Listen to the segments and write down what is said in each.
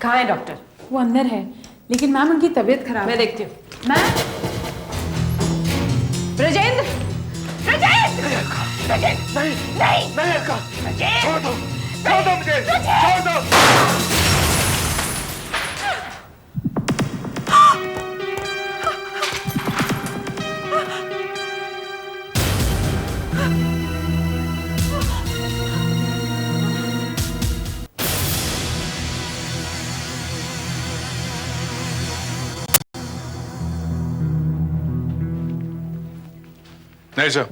कहाँ है डॉक्टर? वो अंदर है, लेकिन मैम उनकी तबीयत खराब मैं है। देखती हूँ। मैम, ब्रजेंद्र, ब्रजेंद्र, ब्रजेंद्र, नहीं, नहीं, छोड़ दो मुझे, छोड़ दो। नहीं सर,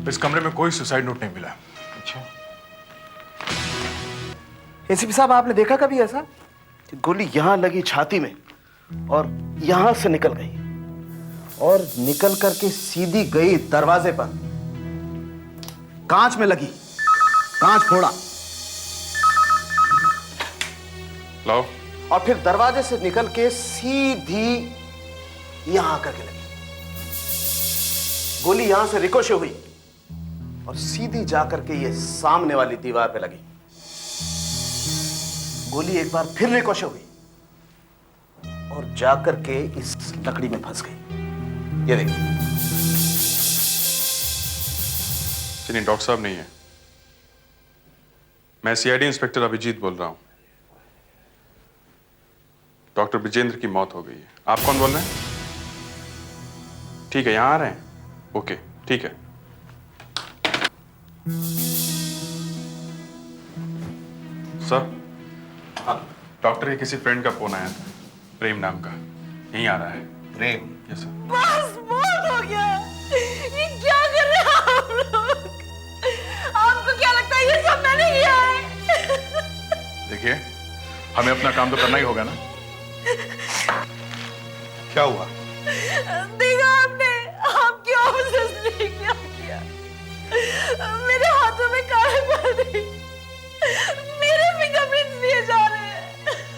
इस कमरे में कोई सुसाइड नोट नहीं मिला। अच्छा, एसीपी साहब, आपने देखा कभी ऐसा कि गोली यहां लगी छाती में और यहां से निकल गई और निकल करके सीधी गई दरवाजे पर, कांच में लगी, कांच फोड़ा लाओ। और फिर दरवाजे से निकल के सीधी यहां आकर के लगी। गोली यहां से रिकोशे हुई और सीधी जाकर के ये सामने वाली दीवार पे लगी। गोली एक बार फिर रिकोशे हुई और जाकर के इस लकड़ी में फंस गई। ये देखिए। चलिए, डॉक्टर साहब नहीं है, मैं सीआईडी इंस्पेक्टर अभिजीत बोल रहा हूं। डॉक्टर विजेंद्र की मौत हो गई है। आप कौन बोल रहे हैं? ठीक है, यहां आ रहे हैं? ओके, ठीक है। सर, डॉक्टर के किसी फ्रेंड का फोन आया था, प्रेम नाम का, यहीं आ रहा है। प्रेम? Yes sir. बस बहुत हो गया। ये क्या कर रहे हैं आप लोग? आपको क्या लगता है ये सब मैंने किया है? देखिए, हमें अपना काम तो करना ही होगा ना। क्या हुआ? देखा आपने, आपकी ऑफिसर्स ने क्या किया? मेरे हाथों में काले पड़, मेरे फिंगरप्रिंट्स लिए जा रहे हैं।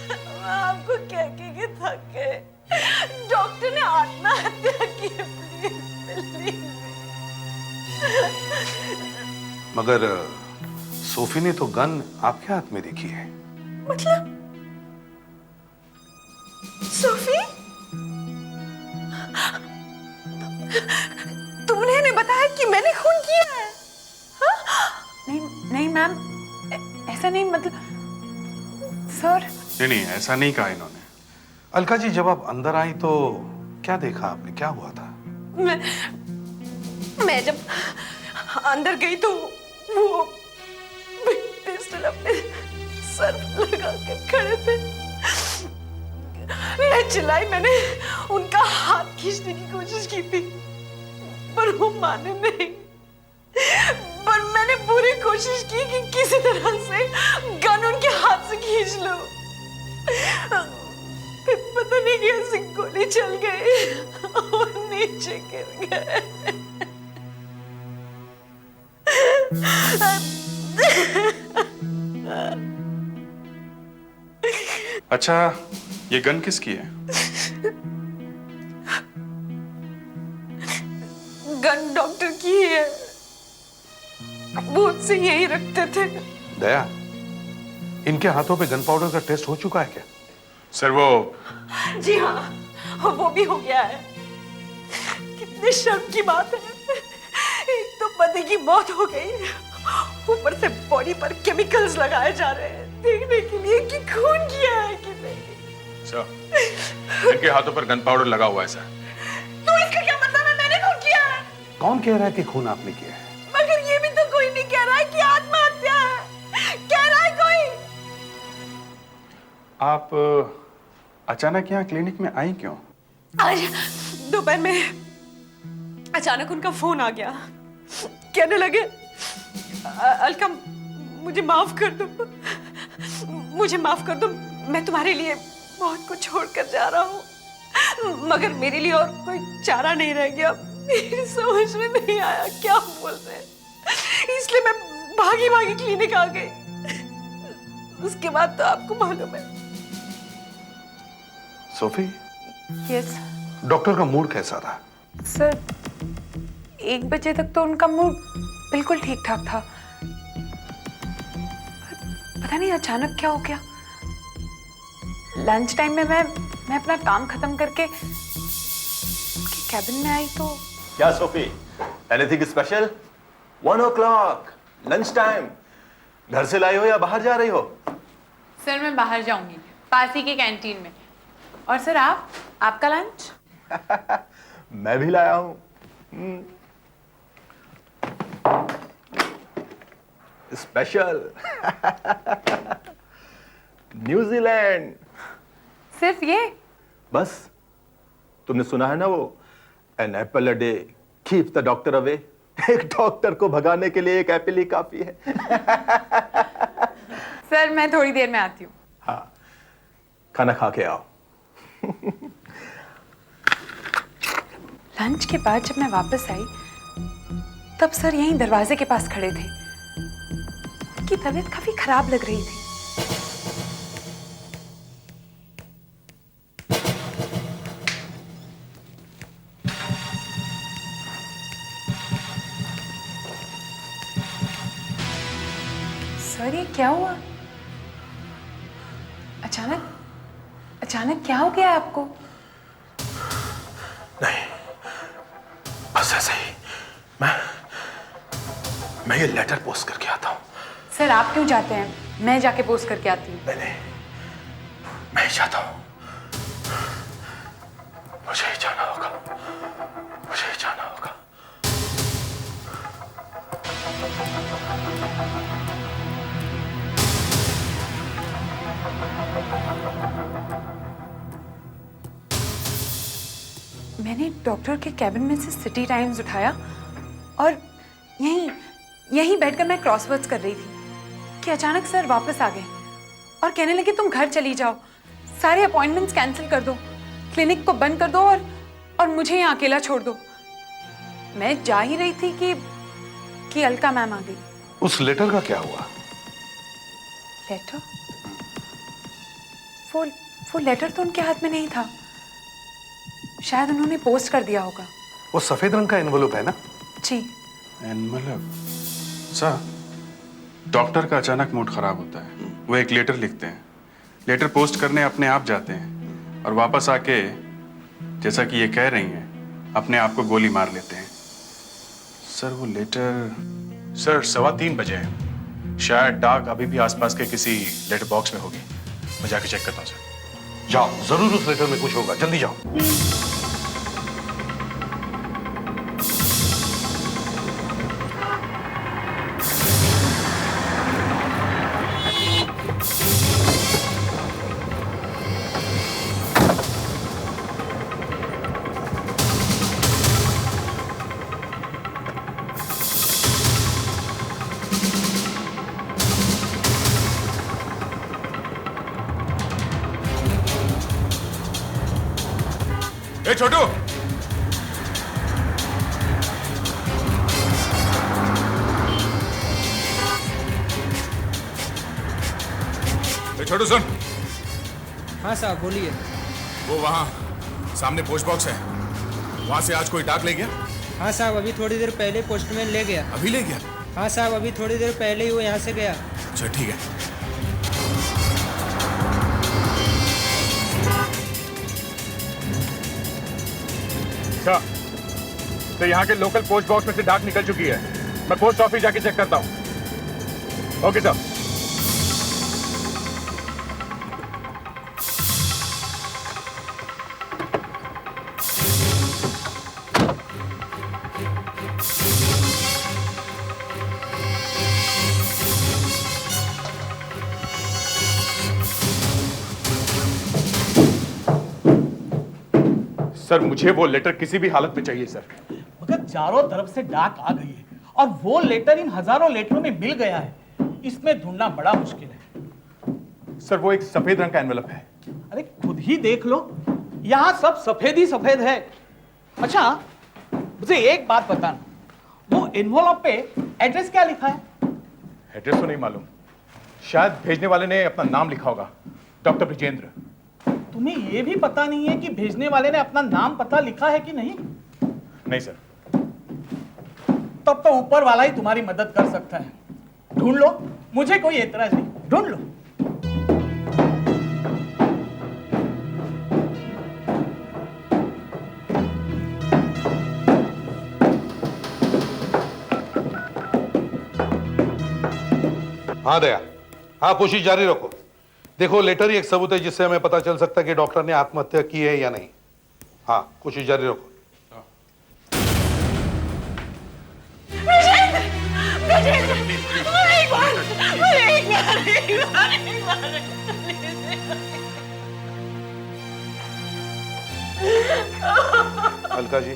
मैं आपको कह के थक गए। डॉक्टर ने आत्महत्या की। प्लीज। मगर सोफी ने तो गन आपके हाथ में देखी है। मतलब सोफी, तुमने नहीं बताया कि मैंने खून किया है? नहीं नहीं मैम, ऐसा नहीं, मतलब सर। नहीं, ऐसा नहीं कहा इन्होंने। अलका जी, जब आप अंदर आई तो क्या देखा आपने, क्या हुआ था? मैं जब अंदर गई तो वो पिस्टल अपने सर पर लगा कर खड़े थे। मैं चिल्लाई, मैंने उनका हाथ खींचने की कोशिश की थी पर वो माने नहीं। पर मैंने पूरी कोशिश की कि किसी तरह से गन उनके हाथ से खींच लो। फिर पता नहीं कैसे गोली चल गई और नीचे गिर गए। अच्छा, ये गन किसकी है? गन डॉक्टर की है, वो उससे यही रखते थे। दया, इनके हाथों पे गन पाउडर का टेस्ट हो चुका है क्या? सर वो जी हाँ, वो भी हो गया है। कितने शर्म की बात है, एक तो पति की मौत हो गई, ऊपर से बॉडी पर केमिकल्स लगाए जा रहे हैं देखने के लिए कि खून किया है कि नहीं। सर, इनके हाथों पर गन पाउडर लगा हुआ है सर। तो इसका क्या मतलब है मैंने खून किया है? कौन कह रहा है कि खून आपने किया है? मगर ये भी तो कोई नहीं कह रहा है कि आत्महत्या है। कह रहा है कोई। आप अचानक यहाँ क्लिनिक में आई क्यों? आज दोपहर में अचानक उनका फोन आ गया। कहने लगे, अलका मुझे माफ कर दो, मुझे माफ कर दो, मैं तुम्हारे लिए बहुत कुछ छोड़कर जा रहा हूँ, मगर मेरे लिए और कोई चारा नहीं रह गया। मेरी समझ में नहीं आया क्या बोल रहे हैं, इसलिए मैं भागी भागी क्लिनिक आ गई। उसके बाद तो आपको मालूम है। सोफी, यस डॉक्टर का मूड कैसा था? सर, 1 बजे तक तो उनका मूड बिल्कुल ठीक ठाक था। पता नहीं अचानक क्या हो गया। लंच टाइम में मैं अपना काम खत्म करके उनके कैबिन में आई तो क्या Sophie, anything special? 1 o'clock, lunch time. घर से लाई हो या बाहर जा रही हो? सर मैं बाहर जाऊंगी, पास ही के कैंटीन में। और सर आपका लंच? मैं भी लाया हूं। Special New Zealand. सिर्फ ये? बस, तुमने सुना है ना वो, an apple a day keeps the doctor away. एक डॉक्टर को भगाने के लिए एक एप्पल ही काफी है। सर मैं थोड़ी देर में आती हूँ। हाँ, खाना खा के आओ। लंच के बाद जब मैं वापस आई तब सर यहीं दरवाजे के पास खड़े थे। उनकी तबीयत काफी खराब लग रही थी। सर ये क्या हुआ? अचानक क्या हो गया आपको? नहीं, बस ऐसे ही। मैं ये लेटर पोस्ट करके आता हूँ। सर आप क्यों जाते हैं? मैं जाके पोस्ट करके आती हूँ। नहीं, मैं ही चाहता हूँ। मुझे ही जाना होगा। मैंने डॉक्टर के कैबिन में से सिटी टाइम्स उठाया और यहीं बैठकर मैं क्रॉसवर्ड्स कर रही थी कि अचानक सर वापस आ गए और कहने लगे तुम घर चली जाओ, सारे अपॉइंटमेंट्स कैंसिल कर दो, क्लिनिक को बंद कर दो और मुझे यहाँ अकेला छोड़ दो। मैं जा ही रही थी कि अलका मैम आ गई। उस लेटर का क्या हुआ? लेटर? वो लेटर तो उनके हाथ में नहीं था, शायद उन्होंने पोस्ट कर दिया होगा। वो सफेद रंग का एनवलप है ना? जी। एनवलप? सर, डॉक्टर का अचानक मूड खराब होता है, वो एक लेटर लिखते हैं, लेटर पोस्ट करने अपने आप जाते हैं और वापस आके जैसा कि ये कह रही हैं अपने आप को गोली मार लेते हैं। सर वो लेटर? सर 3:15 बजे है, शायद डाक अभी भी आसपास के किसी लेटर बॉक्स में होगी। मैं जाके चेक करता हूँ सर। जाओ, जरूर उस लेटर में कुछ होगा, जल्दी जाओ। ए छोटू, छोटू सुन। हाँ साहब बोलिए। वो वहाँ सामने पोस्ट बॉक्स है, वहाँ से आज कोई डाक ले गया? हाँ साहब अभी थोड़ी देर पहले पोस्टमैन ले गया। अभी ले गया? हाँ साहब अभी थोड़ी देर पहले ही वो यहाँ से गया। अच्छा ठीक है। अच्छा, तो यहाँ के लोकल पोस्ट बॉक्स में से डाक निकल चुकी है। मैं पोस्ट ऑफिस जाके चेक करता हूँ। Okay sir. सर मुझे वो लेटर किसी भी हालत में चाहिए सर। मगर चारों तरफ से डाक आ गई है और वो लेटर इन हजारों लेटरों में मिल गया है, इसमें ढूंढना बड़ा मुश्किल है। सर वो एक सफेद रंग का एनवेलप है। अरे खुद ही देख लो, यहाँ सब सफेद ही सफेद है। अच्छा मुझे एक बात बताना, वो एनवेलप पे एड्रेस क्या लिखा है? एड्रेस तो नहीं मालूम, शायद भेजने वाले ने अपना नाम लिखा होगा, डॉक्टर ब्रिजेंद्र। तुम्हें ये भी पता नहीं है कि भेजने वाले ने अपना नाम पता लिखा है कि नहीं? नहीं सर। तब तो ऊपर वाला ही तुम्हारी मदद कर सकता है। ढूंढ लो, मुझे कोई एतराज नहीं, ढूंढ लो। हाँ दया, हाँ कोशिश जारी रखो। देखो लेटर ही एक सबूत है जिससे हमें पता चल सकता है कि डॉक्टर ने आत्महत्या की है या नहीं। हाँ कोशिश जारी रखो। अलका जी,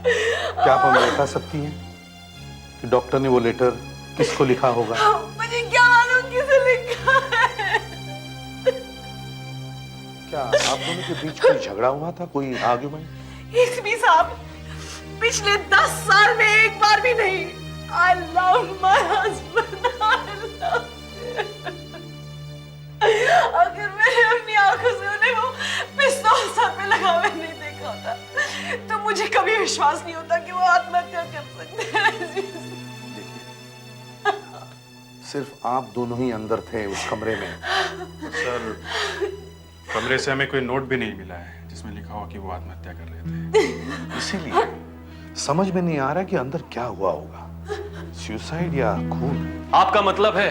क्या आप हमें बता सकती हैं कि डॉक्टर ने वो लेटर किसको लिखा होगा? मुझे क्या मालूम किसे लिखा है। क्या आप दोनों के बीच कोई झगड़ा हुआ था, कोई आर्गुमेंट? इसमी साहब, पिछले 10 साल में एक बार भी नहीं। I love my husband. I love him. अगर मैंने अपनी आंखों से उन्हें वो पिस्तौल सर पे लगा हुआ नहीं देखा होता, तो मुझे कभी विश्वास नहीं होता कि वो आत्महत्या कर सकते हैं। सिर्फ आप दोनों ही अंदर थे उस कमरे में। सर, कमरे से हमें कोई नोट भी नहीं मिला है जिसमें लिखा हो कि वो आत्महत्या कर रहे थे। इसीलिए समझ में नहीं आ रहा कि अंदर क्या हुआ होगा, सुसाइड या खून। आपका मतलब है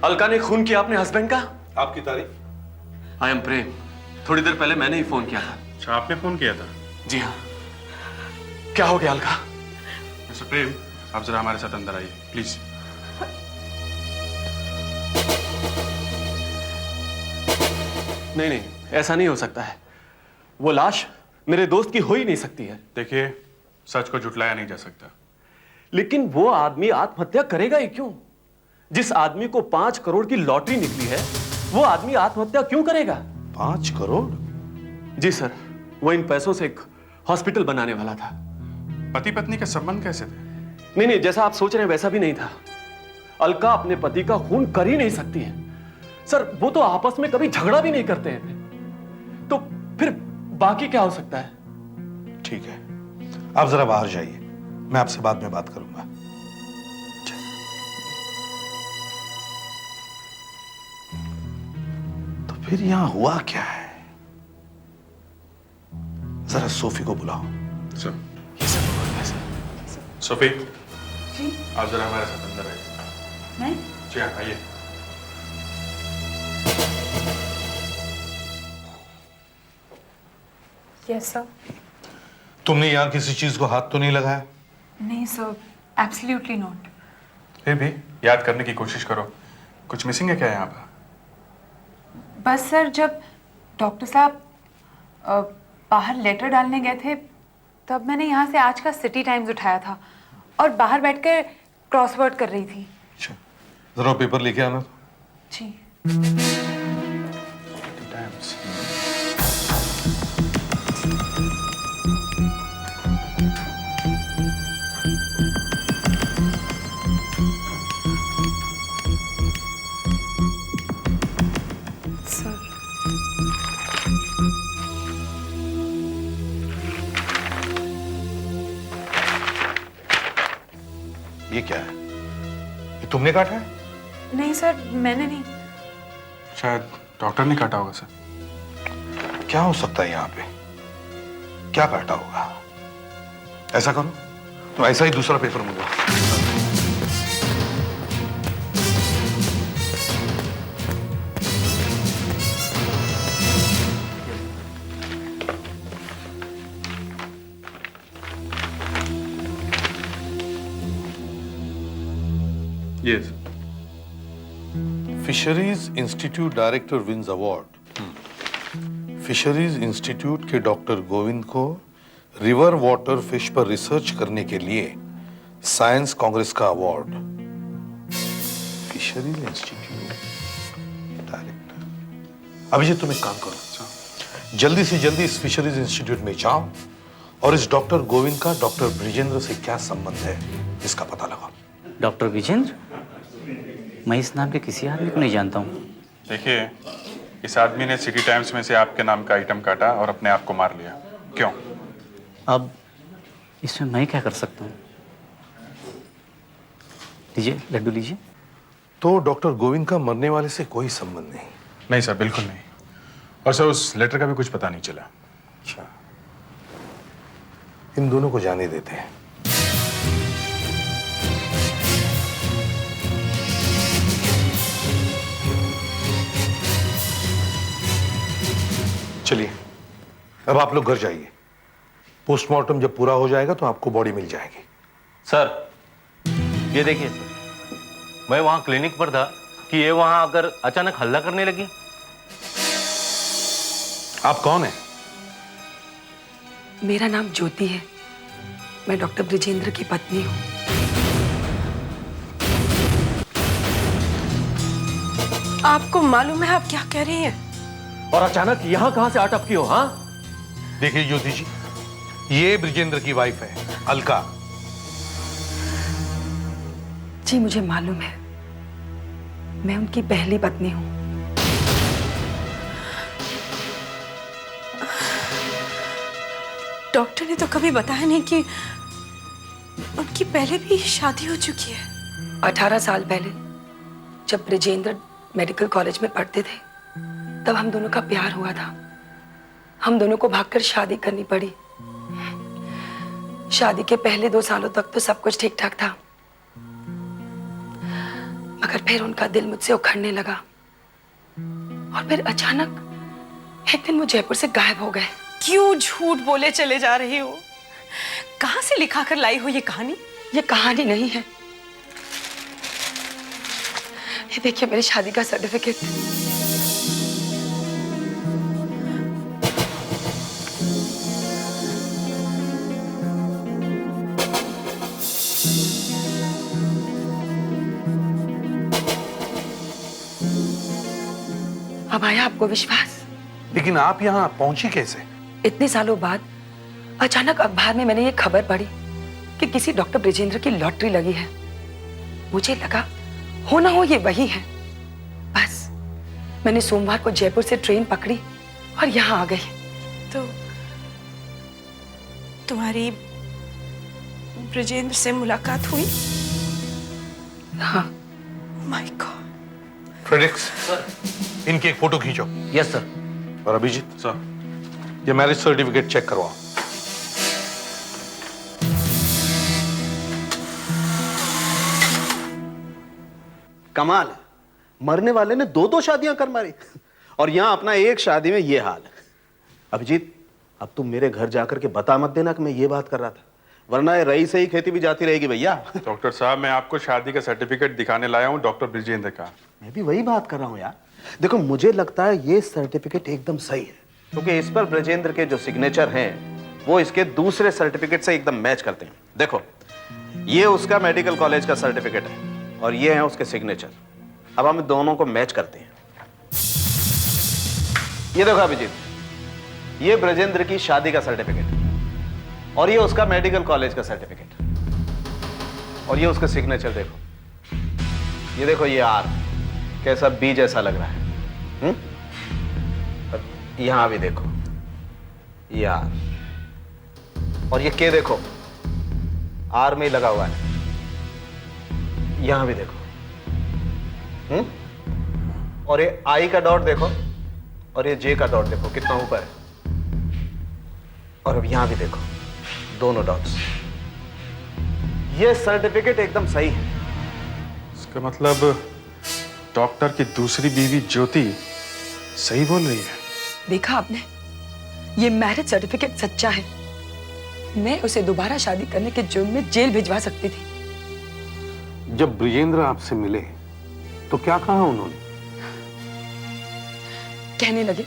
अलका ने खून किया अपने हस्बैंड का? आपकी तारीफ? आई एम प्रेम। थोड़ी देर पहले मैंने ही फोन किया था। अच्छा, आपने फोन किया था? जी हाँ। क्या हो गया अलका? मिस्टर प्रेम, आप जरा हमारे साथ अंदर आइए प्लीज। नहीं नहीं, ऐसा नहीं हो सकता है। वो लाश मेरे दोस्त की हो ही नहीं सकती है। देखिए, सच को झुटलाया नहीं जा सकता। लेकिन वो आदमी आत्महत्या करेगा ही क्यों? जिस आदमी को 5 करोड़ की लॉटरी निकली है, वो आदमी आत्महत्या क्यों करेगा? 5 करोड़? जी सर, वो इन पैसों से एक हॉस्पिटल बनाने वाला था। पति पत्नी के संबंध कैसे थे? नहीं नहीं, जैसा आप सोच रहे हैं वैसा भी नहीं था। अलका अपने पति का खून कर ही नहीं सकती है सर। वो तो आपस में कभी झगड़ा भी नहीं करते हैं, तो फिर बाकी क्या हो सकता है? ठीक है, आप जरा बाहर जाइए, मैं आपसे बाद में बात करूंगा। तो फिर यहां हुआ क्या है? जरा सोफी को बुलाओ। सर, ये सब हुआ है सर। सोफी, जी आप जरा हमारे साथ अंदर आइए। मैं जी हाँ, आइए। Yes sir. तुमने यहां किसी चीज को हाथ तो नहीं लगाया? नहीं सर, एब्सोल्युटली नॉट। फिर भी याद करने की कोशिश करो, कुछ मिसिंग है क्या यहाँ पर? बस सर, जब डॉक्टर साहब बाहर लेटर डालने गए थे, तब मैंने यहाँ से आज का सिटी टाइम्स उठाया था और बाहर बैठकर क्रॉसवर्ड कर रही थी। अच्छा, जरा पेपर लेके आना। जी। टाइम्स। सर, ये क्या है? ये तुमने काटा है? नहीं सर, मैंने नहीं। शायद डॉक्टर ने काटा होगा सर। क्या हो सकता है यहाँ पे? क्या काटा होगा? ऐसा करो, तो ऐसा ही दूसरा पेपर मंगवाओ। Yes. Fisheries institute director wins award. Fisheries institute के डॉक्टर गोविंद को रिवर वाटर फिश पर रिसर्च करने के लिए साइंस कांग्रेस का award. Fisheries institute director. Abhijit, तुम एक काम करो, जल्दी से जल्दी इस फिशरीज इंस्टीट्यूट में जाओ और इस डॉक्टर गोविंद का डॉक्टर ब्रिजेंद्र से क्या संबंध है इसका पता लगाओ। डॉक्टर विजेंद्र? मैं इस नाम के किसी आदमी को नहीं जानता हूँ। देखिए, इस आदमी ने सिटी टाइम्स में से आपके नाम का आइटम काटा और अपने आप को मार लिया। क्यों? अब इसमें मैं क्या कर सकता हूँ? लीजिए, लड्डू लीजिए। तो डॉक्टर गोविंद का मरने वाले से कोई संबंध नहीं? नहीं सर, बिल्कुल नहीं। और सर, उस लेटर का भी कुछ पता नहीं चला। अच्छा, इन दोनों को जाने देते हैं। चलिए अब आप लोग घर जाइए। पोस्टमार्टम जब पूरा हो जाएगा तो आपको बॉडी मिल जाएगी। सर ये देखिए सर, मैं वहां क्लिनिक पर था कि ये वहां आकर अचानक हल्ला करने लगी। आप कौन हैं? मेरा नाम ज्योति है। मैं डॉक्टर ब्रिजेंद्र की पत्नी हूँ। आपको मालूम है आप क्या कह रही हैं? और अचानक यहाँ कहां से अटपकी हो? हाँ देखिए ज्योति जी, ये ब्रिजेंद्र की वाइफ है अलका। जी मुझे मालूम है, मैं उनकी पहली पत्नी हूँ। डॉक्टर ने तो कभी बताया नहीं कि उनकी पहले भी शादी हो चुकी है। 18 साल पहले जब ब्रिजेंद्र मेडिकल कॉलेज में पढ़ते थे तब हम दोनों का प्यार हुआ था। हम दोनों को भागकर शादी करनी पड़ी। शादी के पहले 2 सालों तक तो सब कुछ ठीक ठाक था, मगर फिर उनका दिल मुझसे उखड़ने लगा और फिर अचानक एक दिन वो जयपुर से गायब हो गए। क्यों झूठ बोले चले जा रही हो? कहां से लिखा कर लाई हो ये कहानी? ये कहानी नहीं है, ये देखिए मेरी शादी का सर्टिफिकेट। अब आया आपको विश्वास? लेकिन आप यहाँ पहुंची कैसे? इतने सालों बाद अचानक अखबार में मैंने ये खबर पढ़ी कि किसी डॉक्टर ब्रिजेंद्र की लॉटरी लगी है। मुझे लगा हो ना हो ये वही है। बस मैंने सोमवार को जयपुर से ट्रेन पकड़ी और यहाँ आ गई। तो तुम्हारी ब्रिजेंद्र से मुलाकात हुई? हाँ। My God. फ्रेडरिक्स, इनकी एक फोटो खींचो। Yes sir. और अभिजीत सर ये मैरिज सर्टिफिकेट चेक करवाओ। कमाल है, मरने वाले ने 2-2 शादियां कर मारी और यहां अपना एक शादी में ये हाल है। अभिजीत, अब तुम मेरे घर जाकर के बता मत देना कि मैं ये बात कर रहा था, वरना ये रही से ही खेती भी जाती रहेगी भैया। डॉक्टर साहब, मैं आपको शादी का सर्टिफिकेट दिखाने लाया हूँ डॉक्टर ब्रिजेंद्र का। मैं भी वही बात कर रहा हूं यार। देखो मुझे लगता है ये सर्टिफिकेट एकदम सही है, क्योंकि इस पर ब्रिजेंद्र के जो सिग्नेचर हैं वो इसके दूसरे सर्टिफिकेट से एकदम मैच करते हैं। देखो ये उसका मेडिकल कॉलेज का सर्टिफिकेट है और ये है उसके सिग्नेचर। अब हम दोनों को मैच करते हैं। ये देखो अभिजीत, ये ब्रिजेंद्र की शादी का सर्टिफिकेट और ये उसका मेडिकल कॉलेज का सर्टिफिकेट और ये उसका सिग्नेचर। देखो ये देखो, ये आर कैसा बी जैसा लग रहा है। यहां भी देखो ये आर, और ये के देखो आर में ही लगा हुआ है। यहां भी देखो और ये आई का डॉट देखो और ये जे का डॉट देखो कितना ऊपर है। और अब यहां भी देखो दोनों डॉट्स। ये सर्टिफिकेट एकदम सही है। इसका मतलब डॉक्टर की दूसरी बीवी ज्योति सही बोल रही है। देखा आपने, ये मैरिज सर्टिफिकेट सच्चा है। मैं उसे दोबारा शादी करने के जुर्म में जेल भिजवा सकती थी। जब ब्रिजेंद्र आपसे मिले तो क्या कहा उन्होंने? कहने लगे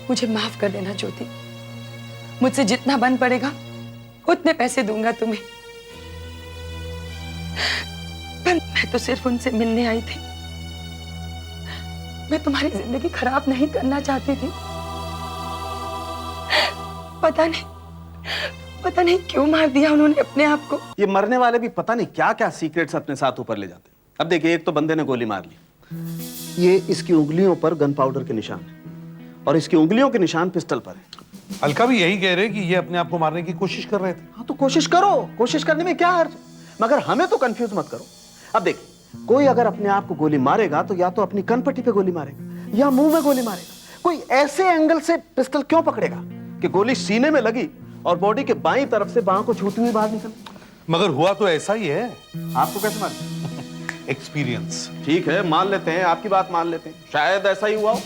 मुझे माफ कर देना ज्योति, मुझसे जितना बन पड़ेगा उतने पैसे दूंगा तुम्हें। पर मैं तो सिर्फ उनसे मिलने आई थी, मैं तुम्हारी जिंदगी खराब नहीं करना चाहती थी। पता नहीं क्यों मार दिया उन्होंने अपने आप को। ये मरने वाले भी पता नहीं क्या क्या सीक्रेट्स अपने साथ ऊपर ले जाते हैं। अब देखिए, एक तो बंदे ने गोली मार ली, ये इसकी उंगलियों पर गन पाउडर के निशान है और इसकी उंगलियों के निशान पिस्टल पर है। अलका भी यही कह रहे कि ये अपने आप को मारने की कोशिश कर रहे थे। हाँ तो कोशिश करो, कोशिश करने में क्या हर्ज, मगर हमें तो कंफ्यूज मत करो। अब देखिए, कोई अगर अपने आप को गोली मारेगा तो या तो अपनी कनपट्टी पे गोली मारेगा या मुंह में गोली मारेगा। कोई ऐसे एंगल से पिस्टल क्यों पकड़ेगा कि गोली सीने में लगी और बॉडी के बाईं तरफ से बाह को छूती हुई बाहर निकल। मगर हुआ तो ऐसा ही है। आपको कैसे मालूम? एक्सपीरियंस। ठीक है, मान लेते हैं, आपकी बात मान लेते हैं, शायद ऐसा ही हुआ हो।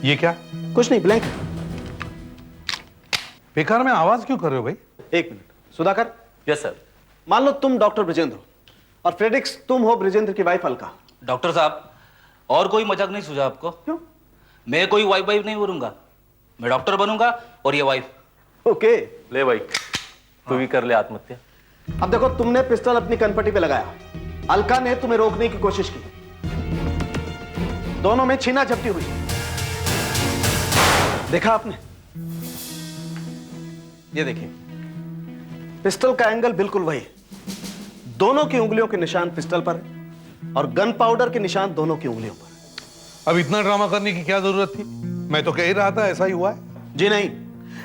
ये क्या? कुछ नहीं, ब्लैंक। बेकार में आवाज क्यों कर रहे हो भाई? एक मिनट, सुधाकर। Yes sir. मान लो तुम डॉक्टर ब्रजेंद्र हो और फ्रेडिक्स तुम हो ब्रजेंद्र की वाइफ अलका। डॉक्टर साहब, और कोई मजाक नहीं सूझा आपको? क्यों? मैं कोई वाइफ वाइफ नहीं बनूंगा, मैं डॉक्टर बनूंगा और ये वाइफ। ओके। ले भाई, तू भी कर ले आत्महत्या। अब देखो, तुमने पिस्टल अपनी कनपट्टी पे लगाया, अलका ने तुम्हें रोकने की कोशिश की, दोनों में छीना झपटी हुई। देखा आपने? ये देखिए, पिस्टल का एंगल बिल्कुल वही है, दोनों की उंगलियों के निशान पिस्टल पर है और गन पाउडर के निशान दोनों की उंगलियों पर है। अब इतना ड्रामा करने की क्या जरूरत थी? मैं तो कह ही रहा था ऐसा ही हुआ है। जी नहीं,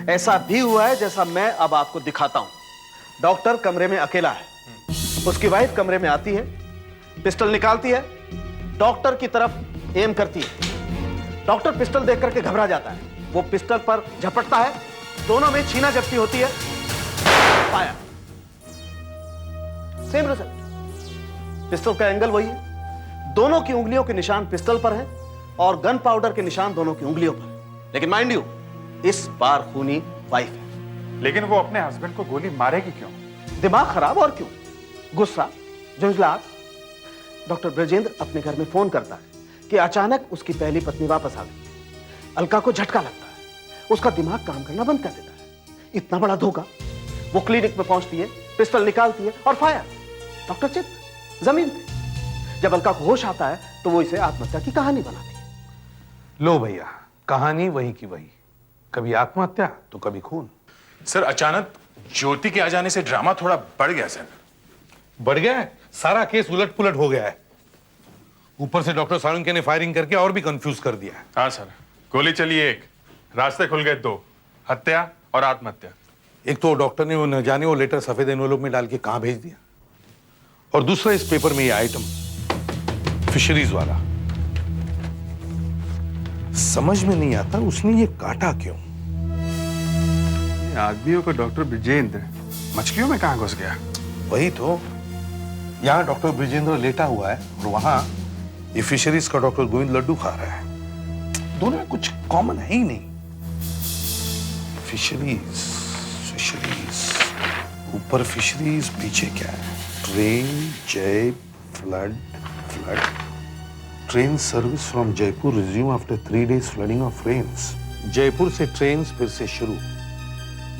ऐसा भी हुआ है जैसा मैं अब आपको दिखाता हूं। डॉक्टर कमरे में अकेला है, उसकी वाइफ कमरे में आती है, पिस्टल निकालती है, डॉक्टर की तरफ एम करती है। डॉक्टर पिस्टल देख करके घबरा जाता है, वो पिस्टल पर झपटता है, दोनों में छीना झपटी होती है, फायर। Same result. पिस्टल का एंगल वही है, दोनों की उंगलियों के निशान पिस्टल पर है और गन पाउडर के निशान दोनों की उंगलियों पर है। लेकिन माइंड यू, इस बार खूनी वाइफ है। लेकिन वो अपने हस्बैंड को गोली मारेगी क्यों? दिमाग खराब और क्यों? गुस्सा, झुंझलाहट। डॉक्टर ब्रजेंद्र अपने घर में फोन करता है कि अचानक उसकी पहली पत्नी वापस आ गई। अलका को झटका लगता है, उसका दिमाग काम करना बंद कर देता है। इतना बड़ा धोखा। वो क्लिनिक में पहुंचती है, पिस्टल निकालती है और फायर। डॉक्टर चित जमीन पे। जब अलका को होश आता है तो वो इसे आत्महत्या की कहानी बनाती है। लो भैया, कहानी वही की वही, कभी आत्महत्या तो कभी खून। सर, अचानक ज्योति के आ जाने से ड्रामा थोड़ा बढ़ गया सर। बढ़ गया है, सारा केस उलट पुलट हो गया है। ऊपर से डॉक्टर साळुंखे ने फायरिंग करके और भी कंफ्यूज कर दिया है। हाँ सर, गोली चली एक, रास्ते खुल गए दो, हत्या और आत्महत्या। एक तो डॉक्टर ने वो न जाने वो लेटर सफेद एनवेलप में डाल के कहां भेज दिया, और दूसरा इस पेपर में ये आइटम फिशरीज वाला। समझ में नहीं आता उसने ये काटा क्यों। आदमियों को डॉक्टर ब्रजेंद्र मछलियों में कहां घुस गया? वही तो, यहां डॉक्टर ब्रजेंद्र लेटा हुआ है और वहां ये फिशरीज का डॉक्टर गोविंद लड्डू खा रहा है। दोनों में कुछ कॉमन है ही नहीं। फिशरीज फिशरीज, ऊपर फिशरीज, पीछे क्या है? ट्रेन, जय, flood, flood. Train service from Jaipur resume after 3 days flooding of rains. Jaipur से ट्रेन फिर से शुरू,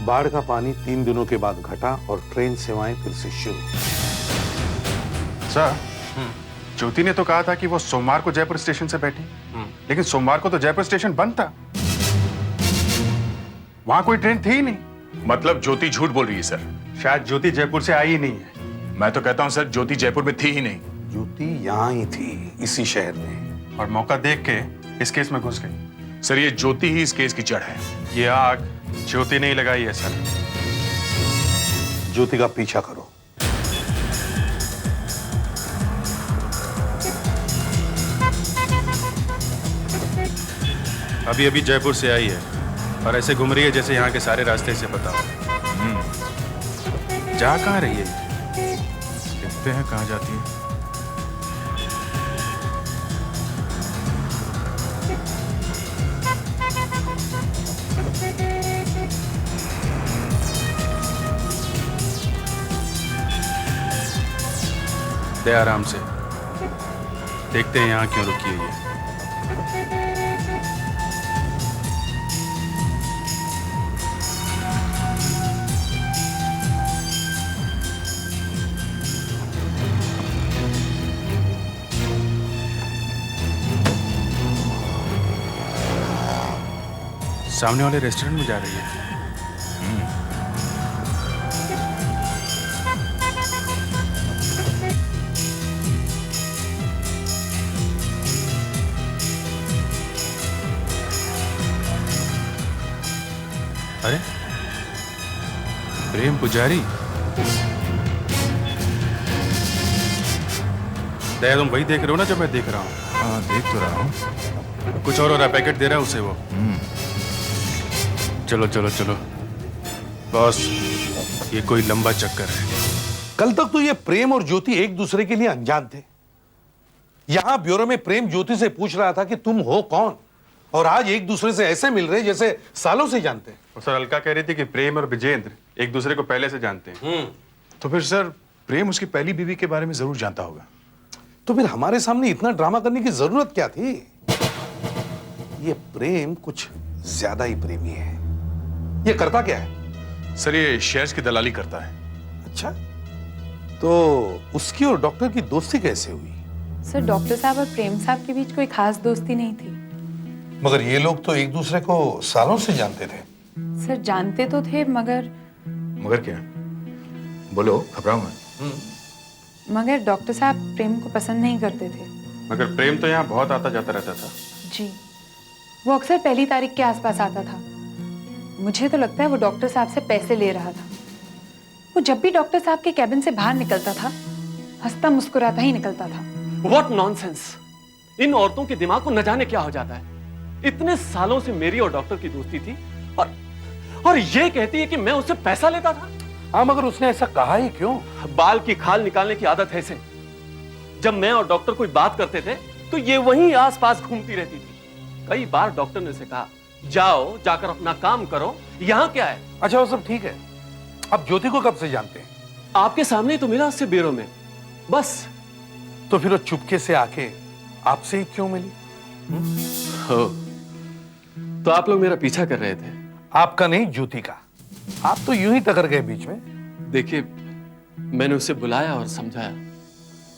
बाढ़ का पानी 3 दिनों के बाद घटा और ट्रेन सेवाएं फिर से शुरू। सर, ज्योति ने तो कहा था कि वो सोमवार को जयपुर स्टेशन से बैठी, लेकिन सोमवार को तो जयपुर स्टेशन बंद था, वहां कोई ट्रेन थी ही नहीं। मतलब ज्योति झूठ बोल रही है सर? शायद ज्योति जयपुर से आई ही नहीं है। मैं तो कहता हूं सर, ज्योति जयपुर में थी ही नहीं। ज्योति यहां ही थी, इसी शहर में, और मौका देख के इस केस में घुस गई। सर, ये ज्योति ही इस केस की जड़ है। ये आग ज्योति नहीं लगाई है सर। ज्योति का पीछा करो। अभी अभी जयपुर से आई है और ऐसे घूम रही है जैसे यहाँ के सारे रास्ते से पता हो। जा कहाँ रही है ये? देखते हैं कहाँ जाती है। दे आराम से, देखते हैं यहाँ क्यों रुकी है ये। सामने वाले रेस्टोरेंट में जा रही है। अरे, प्रेम पुजारी, दया तुम वही देख रहे हो ना जो मैं देख रहा हूँ? हाँ, देख तो रहा हूँ। कुछ और हो रहा है, पैकेट दे रहा है उसे वो। चलो चलो चलो बॉस, ये कोई लंबा चक्कर है। कल तक तो ये प्रेम और ज्योति एक दूसरे के लिए अनजान थे। यहां ब्यूरो में प्रेम ज्योति से पूछ रहा था कि तुम हो कौन, और आज एक दूसरे से ऐसे मिल रहे जैसे सालों से जानते हैं। और सर अलका कह रही थी कि प्रेम और विजेंद्र एक दूसरे को पहले से जानते हैं। तो फिर सर प्रेम उसकी पहली बीवी के बारे में जरूर जानता होगा। तो फिर हमारे सामने इतना ड्रामा करने की जरूरत क्या थी? ये प्रेम कुछ ज्यादा ही प्रेमी है। ये करता क्या है? सर ये शेयर्स की दलाली करता है। अच्छा, तो उसकी और डॉक्टर की दोस्ती कैसे हुई? सर डॉक्टर साहब और प्रेम साहब के बीच कोई खास दोस्ती नहीं थी। मगर ये लोग तो एक दूसरे को सालों से जानते थे। सर जानते तो थे मगर क्या? बोलो, घबराओ मत। मगर डॉक्टर साहब प्रेम को पसंद नहीं करते थे। मगर प्रेम तो यहाँ बहुत आता जाता रहता था। जी, वो अक्सर पहली तारीख के आसपास आता था। मुझे तो लगता है वो डॉक्टर साहब से पैसे ले रहा था। वो जब भी डॉक्टर साहब के कैबिन से बाहर निकलता था, हंसता मुस्कुराता ही निकलता था। What nonsense! इन औरतों के दिमाग को न जाने क्या हो जाता है। इतने सालों से मेरी और डॉक्टर की दोस्ती थी और ये कहती है कि मैं उससे पैसा लेता था। हाँ, मगर उसने ऐसा कहा ही क्यों? बाल की खाल निकालने की आदत है इसे। जब मैं और डॉक्टर कोई बात करते थे तो ये वहीं आसपास घूमती रहती थी। कई बार डॉक्टर ने उसे कहा, जाओ जाकर अपना काम करो, यहाँ क्या है? अच्छा, वो सब ठीक है। अब ज्योति को कब से जानते हैं? आपके सामने ही तो मिला उससे ब्यूरो में, बस। तो फिर वो चुपके से आके आपसे ही क्यों मिली? हो, तो आप लोग मेरा पीछा कर रहे थे? आपका नहीं, ज्योति का। आप तो यूं ही टकर गए बीच में। देखिए, मैंने उसे बुलाया और समझाया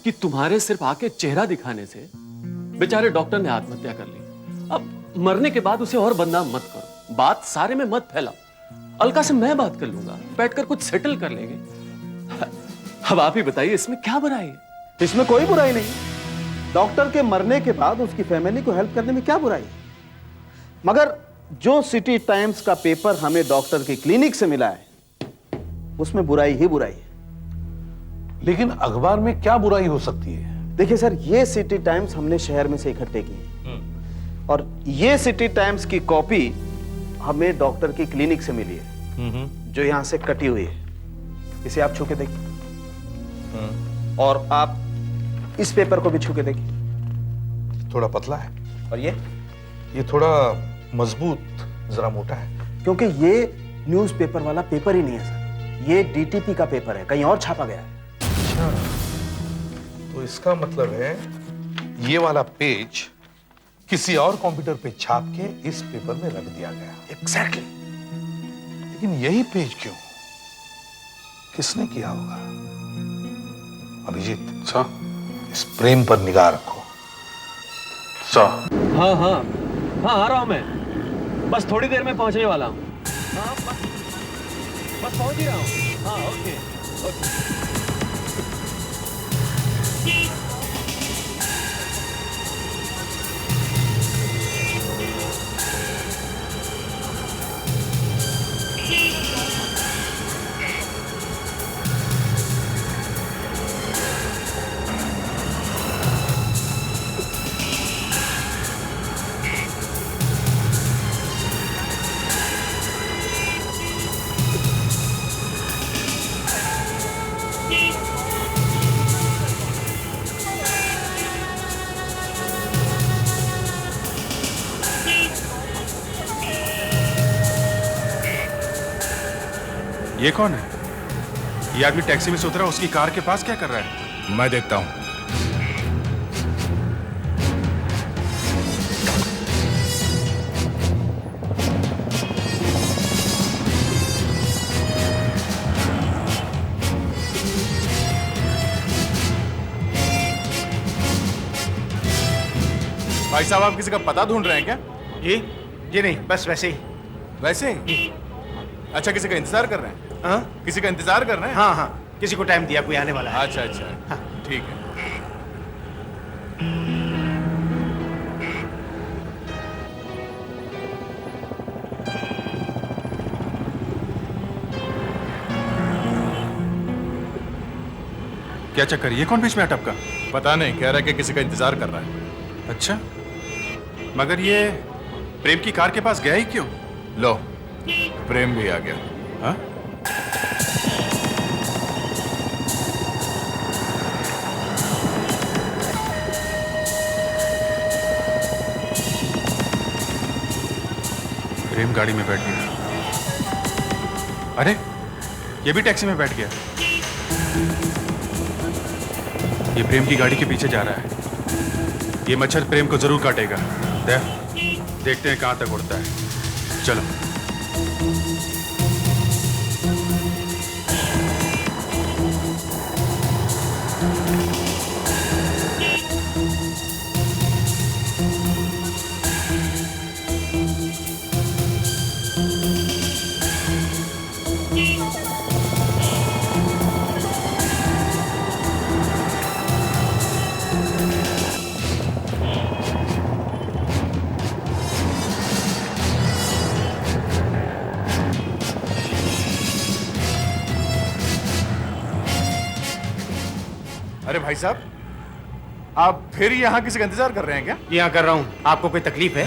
कि तुम्हारे सिर्फ आके चेहरा दिखाने से बेचारे डॉक्टर ने आत्महत्या कर ली। अब मरने के बाद उसे और बदनाम मत करो, बात सारे में मत फैलाओ। अलका से मैं बात कर लूंगा, बैठकर कुछ सेटल कर लेंगे। अब आप ही बताइए, इसमें क्या बुराई है? इसमें कोई बुराई नहीं। डॉक्टर के मरने के बाद उसकी फैमिली को हेल्प करने में क्या बुराई है? मगर जो सिटी टाइम्स का पेपर हमें डॉक्टर की क्लिनिक से मिला है, उसमें बुराई ही बुराई है। लेकिन अखबार में क्या बुराई हो सकती है? देखिए सर, ये सिटी टाइम्स हमने शहर में से इकट्ठे की है और ये सिटी टाइम्स की कॉपी हमें डॉक्टर की क्लिनिक से मिली है, जो यहां से कटी हुई है। इसे आप छू के देखिए और आप इस पेपर को भी छू के देखिए। थोड़ा पतला है और ये थोड़ा मजबूत, जरा मोटा है। क्योंकि ये न्यूज़पेपर वाला पेपर ही नहीं है सर, ये डीटीपी का पेपर है, कहीं और छापा गया है। अच्छा, तो इसका मतलब है ये वाला पेज किसी और कंप्यूटर पे छाप के इस पेपर में रख दिया गया। एग्जैक्टली। लेकिन यही पेज क्यों? किसने किया होगा? अभिजीत, इस प्रेम पर निगाह रखो। हाँ हाँ हाँ, आ रहा हूं मैं, बस थोड़ी देर में पहुंचने वाला हूं। हाँ, बस पहुंच ही रहा हूं। हाँ, ओके ओके। ये कौन है? ये आदमी टैक्सी में से उतरा, उसकी कार के पास क्या कर रहा है? मैं देखता हूं। भाई साहब, आप किसी का पता ढूंढ रहे हैं क्या? जी नहीं, बस वैसे ही। वैसे ही? अच्छा, किसी का इंतजार कर रहे हैं? हाँ किसी का इंतजार कर रहे हैं? हाँ हाँ, किसी को टाइम दिया, कोई आने वाला है। अच्छा अच्छा, ठीक है। क्या चक्कर? ये कौन बीच में अटका? पता नहीं, कह रहा है कि किसी का इंतजार कर रहा है। अच्छा, मगर ये प्रेम की कार के पास गया ही क्यों? लो, प्रेम भी आ गया। हाँ? प्रेम गाड़ी में बैठ गया। अरे ये भी टैक्सी में बैठ गया। ये प्रेम की गाड़ी के पीछे जा रहा है। ये मच्छर प्रेम को जरूर काटेगा। देखते हैं कहां तक उड़ता है। चलो। अरे भाई साहब, आप फिर यहाँ किसी का इंतजार कर रहे हैं क्या? यहाँ कर रहा हूँ। आपको कोई तकलीफ है?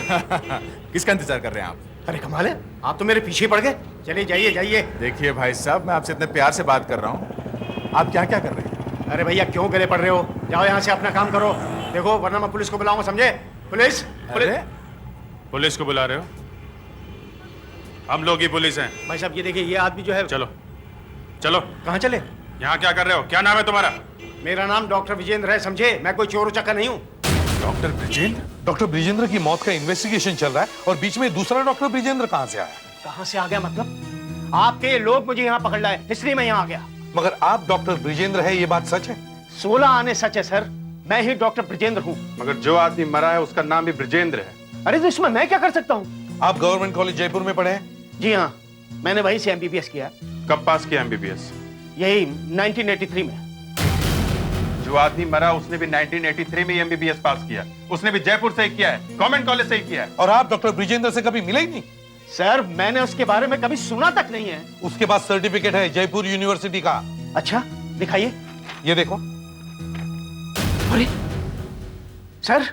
किसका इंतजार कर रहे हैं आप? अरे कमाल है, आप तो मेरे पीछे पड़ गए। चलिए जाइए जाइए। देखिए भाई साहब, मैं आपसे इतने प्यार से बात कर रहा हूँ, आप क्या क्या कर रहे हैं? अरे भैया क्यों गले पड़ रहे हो? जाओ यहाँ से, अपना काम करो। देखो वरना मैं पुलिस को बुलाऊंगा, समझे? Police police. पुलिस को बुला रहे हो? हम लोग ही पुलिस हैं। भाई साहब ये देखिए, ये आदमी जो है। चलो चलो। कहाँ चले? यहाँ क्या कर रहे हो? क्या नाम है तुम्हारा? मेरा नाम डॉक्टर विजेंद्र है, समझे? मैं कोई चोर उचक्का नहीं हूँ। डॉक्टर ब्रिजेंद्र? डॉक्टर ब्रिजेंद्र की मौत का इन्वेस्टिगेशन चल रहा है और बीच में दूसरा डॉक्टर ब्रिजेंद्र कहां से आया? कहाँ से आ गया मतलब? आपके लोग मुझे यहाँ पकड़ लाए, इसलिए मैं यहाँ आ गया। मगर आप डॉक्टर ब्रिजेंद्र है, ये बात सच है? 16 आने सच है सर, मैं ही डॉक्टर ब्रिजेंद्र हूँ। मगर जो आदमी मरा है उसका नाम भी ब्रिजेंद्र है। अरे तो इसमें मैं क्या कर सकता हूँ? आप गवर्नमेंट कॉलेज जयपुर में पढ़े हैं? जी हाँ, मैंने वहीं से MBBS किया। कब पास किया MBBS? यही 1983 में। जो आदमी मरा उसने भी 1983 में MBBS पास किया। उसने भी जयपुर से ही किया है, गवर्नमेंट कॉलेज से ही किया है। और आप डॉक्टर ब्रिजेंद्र से कभी मिले ही नहीं? सर मैंने उसके बारे में कभी सुना तक नहीं है। उसके पास सर्टिफिकेट है जयपुर यूनिवर्सिटी का। अच्छा दिखाइए। ये देखो। अरे सर,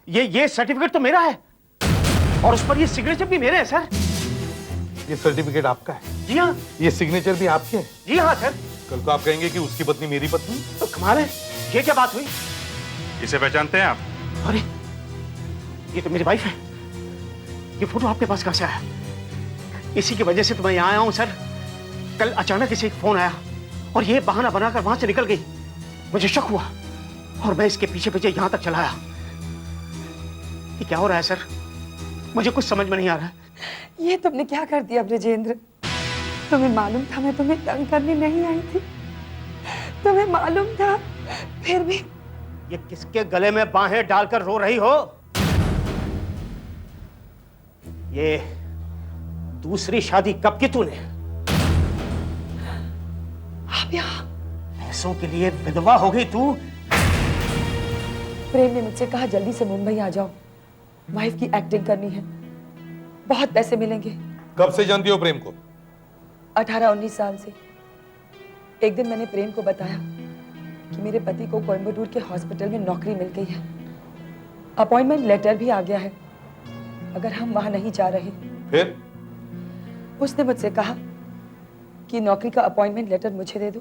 ये सर्टिफिकेट तो मेरा है और उस पर ये सिग्नेचर भी मेरे हैं सर। ये सर्टिफिकेट आपका है? जी हाँ। ये सिग्नेचर भी आपके है? जी हाँ सर। कल को आप कहेंगे कि उसकी पत्नी मेरी पत्नी? तो कमाल है, ये क्या बात हुई? इसे पहचानते हैं आप? अरे ये तो मेरी वाइफ है। ये फोटो आपके पास कहाँ से आया? इसी की वजह से तो मैं यहाँ आया हूँ सर। कल अचानक इसे एक फोन आया और ये बहाना बनाकर वहां से निकल गई। मुझे शक हुआ और मैं इसके पीछे पीछे यहाँ तक चला आया। ये क्या हो रहा है सर? मुझे कुछ समझ में नहीं आ रहा है। ये तुमने क्या कर दिया ब्रिजेंद्र? तुम्हें मालूम था मैं तुम्हें तंग करने नहीं आई थी? तुम्हें मालूम था, फिर भी। ये किसके गले में बाहें डालकर रो रही हो? ये दूसरी शादी कब की तूने? आप यहाँ पैसों के लिए विधवा हो गई तू? प्रेम ने मुझसे कहा जल्दी से मुंबई आ जाओ, वाइफ की एक्टिंग करनी है, बहुत पैसे मिलेंगे। कब से जानती हो प्रेम को? 18-19 साल से। एक दिन मैंने प्रेम को बताया कि मेरे पति को कोयम्बटूर के हॉस्पिटल में नौकरी मिल गई है, अपॉइंटमेंट लेटर भी आ गया है, अगर हम वहां नहीं जा रहे। फिर उसने मुझसे कहा कि नौकरी का अपॉइंटमेंट लेटर मुझे दे दो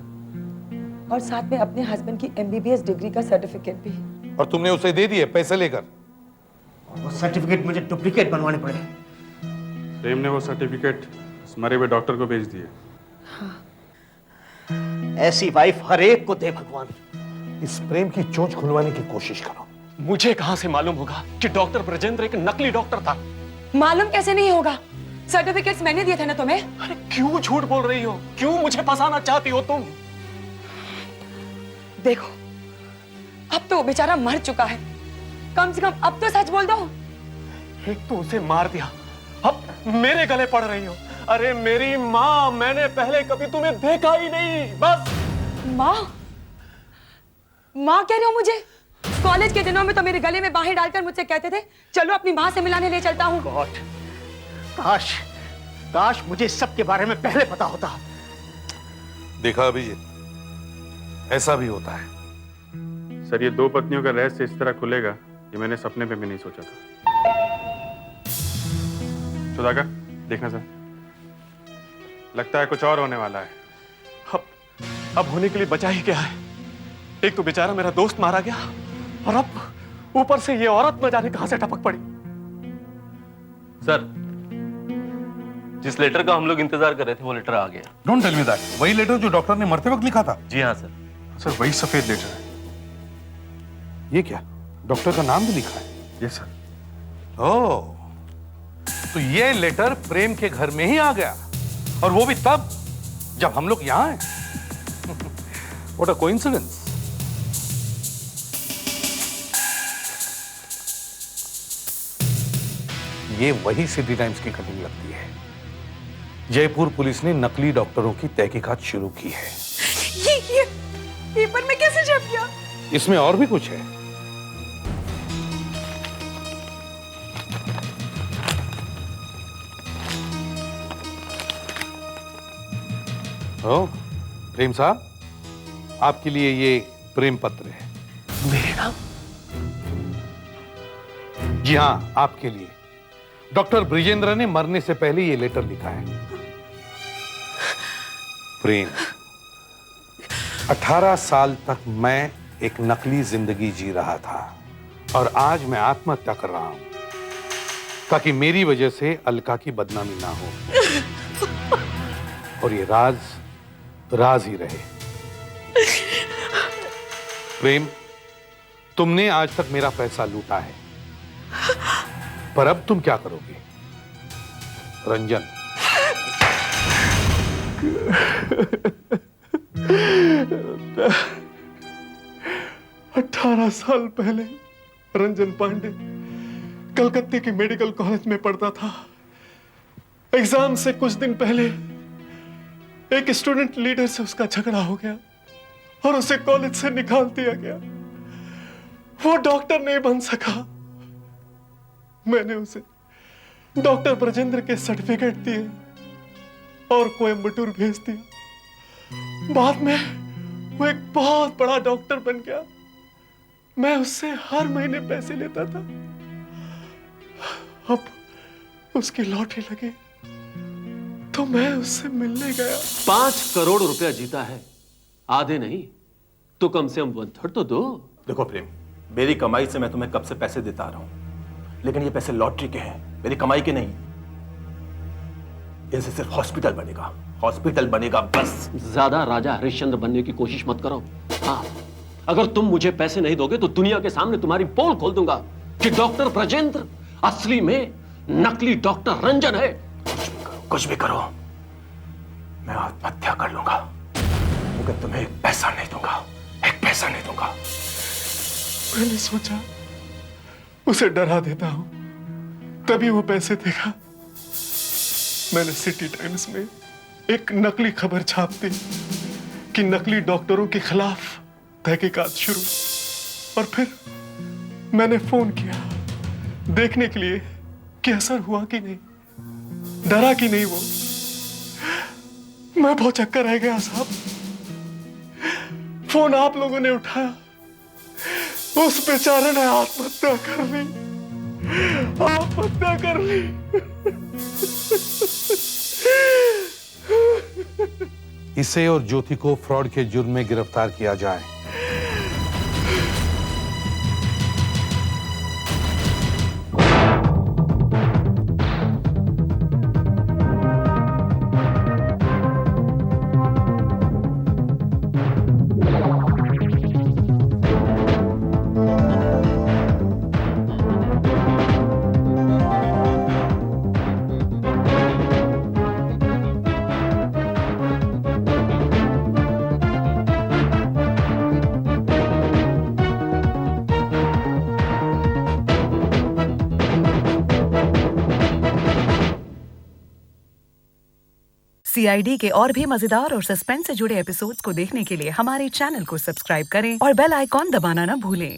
और साथ में अपने हस्बैंड की MBBS डिग्री का सर्टिफिकेट भी। और तुमने उसे दे दिए पैसे लेकर? वो सर्टिफिकेट मुझे डुप्लीकेट बनवाने पड़े। प्रेम ने वो सर्टिफिकेट मरे हुए डॉक्टर को भेज दिए। ऐसी वाइफ हर एक को दे भगवान। इस प्रेम की चोंच खुलवाने की कोशिश करो। मुझे कहां से मालूम होगा कि डॉक्टर ब्रजेंद्र एक नकली डॉक्टर था? मालूम कैसे नहीं होगा? सर्टिफिकेट्स मैंने दिए थे ना तुम्हें। अरे क्यों झूठ बोल रही हो? क्यों मुझे फंसाना चाहती हो तुम? देखो अब तो वो बेचारा मर चुका है, कम से कम अब तो सच बोल दो। एक तो उसे मार दिया, अब मेरे गले पड़ रही हो। अरे मेरी माँ, मैंने पहले कभी तुम्हें देखा ही नहीं। बस माँ? माँ कह रहे हो मुझे? कॉलेज के दिनों में तो मेरे गले में बाहें डालकर मुझसे कहते थे चलो अपनी माँ से मिलाने ले चलता हूँ। गॉड, काश काश मुझे इस सब के बारे में पहले पता होता। देखा अभिजीत, ऐसा भी होता है। सर ये दो पत्नियों का रहस्य इस तरह खुलेगा ये मैंने सपने में भी नहीं सोचा था। सुधाकर देखना सर, लगता है कुछ और होने वाला है। अब होने के लिए बचा ही क्या है? एक तो बेचारा मेरा दोस्त मारा गया और अब ऊपर से ये औरत न जाने कहां से टपक पड़ी। सर, जिस लेटर का हम लोग इंतजार कर रहे थे वो लेटर आ गया। Don't tell me that. वही लेटर जो डॉक्टर ने मरते वक्त लिखा था? जी हाँ सर। सर वही सफेद लेटर है। ये क्या, डॉक्टर का नाम भी लिखा है? Yes sir. ओह, तो ये लेटर प्रेम के घर में ही आ गया, और वो भी तब जब हम लोग यहां हैं। What a coincidence. ये वही सिटी टाइम्स की कटिंग लगती है। जयपुर पुलिस ने नकली डॉक्टरों की तहकीकात शुरू की है। ये पेपर में कैसे छप गया? इसमें और भी कुछ है। ओ, प्रेम साहब, आपके लिए ये प्रेम पत्र है। मेरे नाम? जी हाँ, आपके लिए। डॉक्टर ब्रिजेंद्र ने मरने से पहले ये लेटर लिखा है। प्रेम, 18 साल तक मैं एक नकली जिंदगी जी रहा था, और आज मैं आत्महत्या कर रहा हूं ताकि मेरी वजह से अलका की बदनामी ना हो, और ये राज राज ही रहे। प्रेम, तुमने आज तक मेरा पैसा लूटा है, पर अब तुम क्या करोगे? रंजन। 18 साल पहले रंजन पांडे कलकत्ते के मेडिकल कॉलेज में पढ़ता था। एग्जाम से कुछ दिन पहले एक स्टूडेंट लीडर से उसका झगड़ा हो गया और उसे कॉलेज से निकाल दिया गया। वो डॉक्टर नहीं बन सका। मैंने उसे डॉक्टर ब्रजेंद्र के सर्टिफिकेट दिए और कोयम्बटूर भेज दिया। बाद में वो एक बहुत बड़ा डॉक्टर बन गया। मैं उससे हर महीने पैसे लेता था। अब उसकी लॉटरी लगी तो मैं उससे मिलने गया। 5 करोड़ रुपया जीता है, आधे नहीं तो कम से कम 1/3 तो दो। देखो प्रेम, मेरी कमाई से मैं तुम्हें कब से पैसे देता आ रहा हूं, लेकिन ये पैसे लॉटरी के हैं, मेरी कमाई के नहीं। इनसे सिर्फ हॉस्पिटल बनेगा, हॉस्पिटल बनेगा बस। ज्यादा राजा हरिश्चंद्र बनने की कोशिश मत करो। हाँ, अगर तुम मुझे पैसे नहीं दोगे तो दुनिया के सामने तुम्हारी पोल खोल दूंगा कि डॉक्टर ब्रजेंद्र असली में नकली डॉक्टर रंजन है। कुछ भी करो, मैं आत्महत्या कर लूंगा, मगर तुम्हें एक पैसा नहीं दूंगा, एक पैसा नहीं दूंगा। मैंने सोचा उसे डरा देता हूं, तभी वो पैसे देगा। मैंने सिटी टाइम्स में एक नकली खबर छाप दी कि नकली डॉक्टरों के खिलाफ तहकीकात शुरू, और फिर मैंने फोन किया देखने के लिए कि असर हुआ कि नहीं, डरा कि नहीं वो। मैं बहुत चक्कर रह गया साहब। फोन आप लोगों ने उठाया, उस बेचारे ने आत्महत्या कर ली, आत्महत्या कर ली। इसे और ज्योति को फ्रॉड के जुर्म में गिरफ्तार किया जाए। CID के और भी मजेदार और सस्पेंस से जुड़े एपिसोड्स को देखने के लिए हमारे चैनल को सब्सक्राइब करें और बेल आइकॉन दबाना ना भूलें।